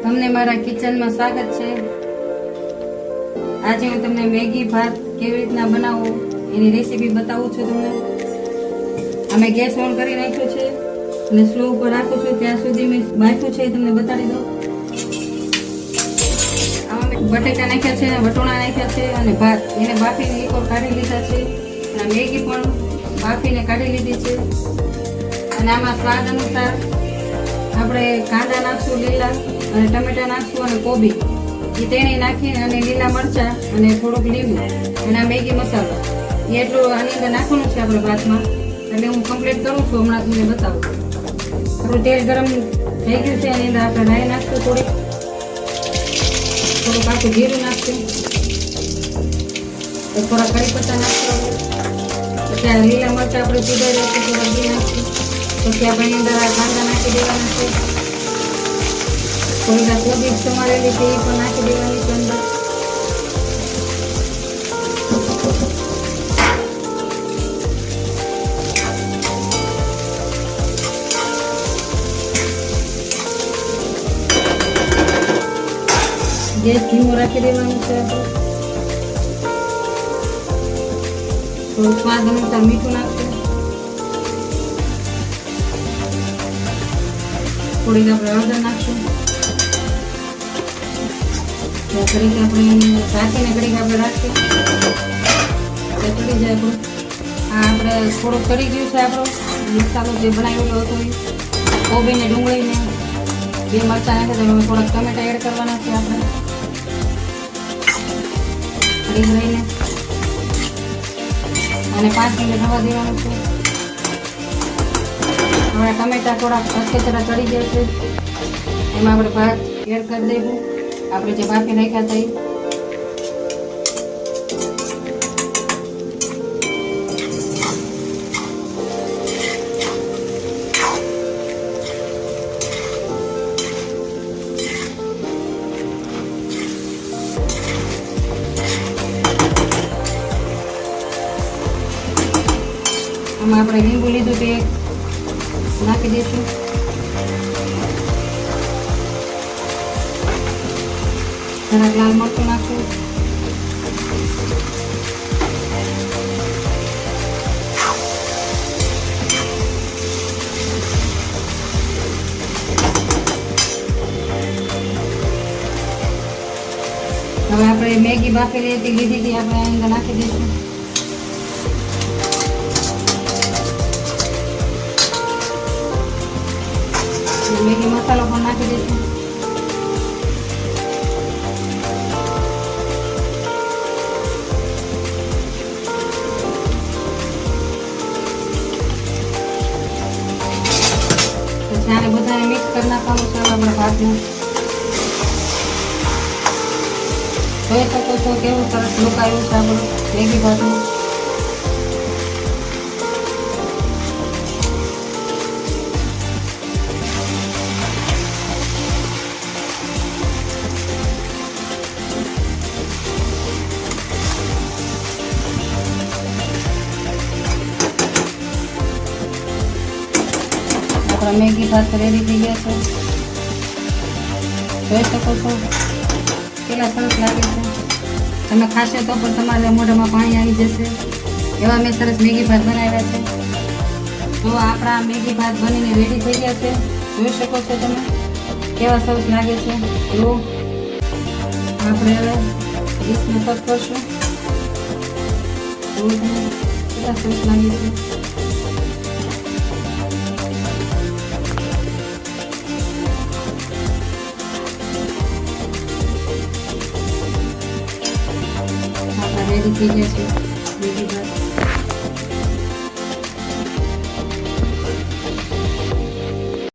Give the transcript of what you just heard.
તમને મારા કિચનમાં સ્વાગત છે। આજે હું તમને મેગી ભાત કેવી રીતના બનાવું એની રેસીપી બતાવું છું તમને। અમે ગેસ ઓન કરી નાખ્યો છે અને સ્લો ઉપર રાખું છું, ત્યાં સુધી મેં બાફ્યું છે તમને બતાડી દઉં। આમાં મેં બટેટા નાખ્યા છે, વટોણા નાખ્યા છે અને ભાત એને બાફીને એકવાર કાઢી લીધા છે અને મેગી પણ બાફીને કાઢી લીધી છે। અને આમાં સ્વાદ અનુસાર આપણે કાંદા નાખશું લીલા અને ટમેટા નાખશું અને કોબી એ તેણે નાખીને અને લીલા મરચાં અને થોડુંક લીંબુ અને આ મેગી મસાલો એ એટલું આની અંદર નાખવાનું છે આપણે ભાતમાં। એટલે હું કમ્પ્લીટ કરું છું, હમણાં તમને બતાવું। આપણું તેલ ગરમ થઈ ગયું છે, એની અંદર આપણે રાઈ નાખશું, થોડુંક આખું જીરું નાખશું, થોડા કઢી પત્તા નાખશું, પછી આ લીલા મરચાં આપણે પીધાઈ દઈશું, થોડા ઘી નાખશું, પછી આપણે એની અંદર આ કાંદા નાખી દેવાના છે, થોડી કોબી સમારેલી છે એ પણ નાખી દેવાની છે અંદર। ગેસ ધીમો રાખી દેવાનું છે આપણે। થોડું સ્વાદ અનુસાર મીઠું નાખશું, થોડીક આપણે હળદર નાખશું, ઘડીક આપણે રાખીને ઘડીક આપણે રાખીએ ચડી જાય આપણું। આ આપણે થોડુંક ચડી ગયું છે આપણો મસાલો જે બનાવેલો હતો એ કોબીને ડુંગળીને બે મરચાં નાખે તો અમે થોડાક ટમેટા એડ કરવાના છે આપણે ઘડીક રહીને અને 5 મિનિટ થવા દેવાનું છે। હવે ટમેટા થોડાક કચકચરા ચડી ગયા છે, એમાં આપણે ભાત એડ કરી દઈશું આપણે જે બાફી નાખ્યા હતા એ। આમાં આપણે લીંબુ લીધું તે નાખી દઈશું, જરાક લાલ મરચું નાખશું, હવે આપણે મેગી બાફેલી હતી લીધી હતી આપણે અંદર નાખી દઈશું, મેગી મસાલો પણ નાખી દઈશું, પછી આને બધાને મિક્સ કરી નાખવાનું છે આપણે ભાતને। જોઈ શકો છો કેવું સરસ લુક આવ્યું છે આપણું મેગી ભાતનું। આપણા મેગી ભાત રેડી થઈ ગયા છે, જોઈ શકો છો કેટલા સરસ લાગે છે। તમે ખાશો તો પણ તમારા મોઢામાં પાણી આવી જશે એવા મેં સરસ મેગી ભાત બનાવ્યા છે। તો આપણા મેગી ભાત બનીને રેડી થઈ ગયા છે, જોઈ શકો છો તમે કેવા સરસ લાગે છે। તો આપણે હવે ડીશમાં સર્વ કરશું, કેટલા સરસ લાગે છે। રેડી થઈ ગયા છે મેગી ભાત।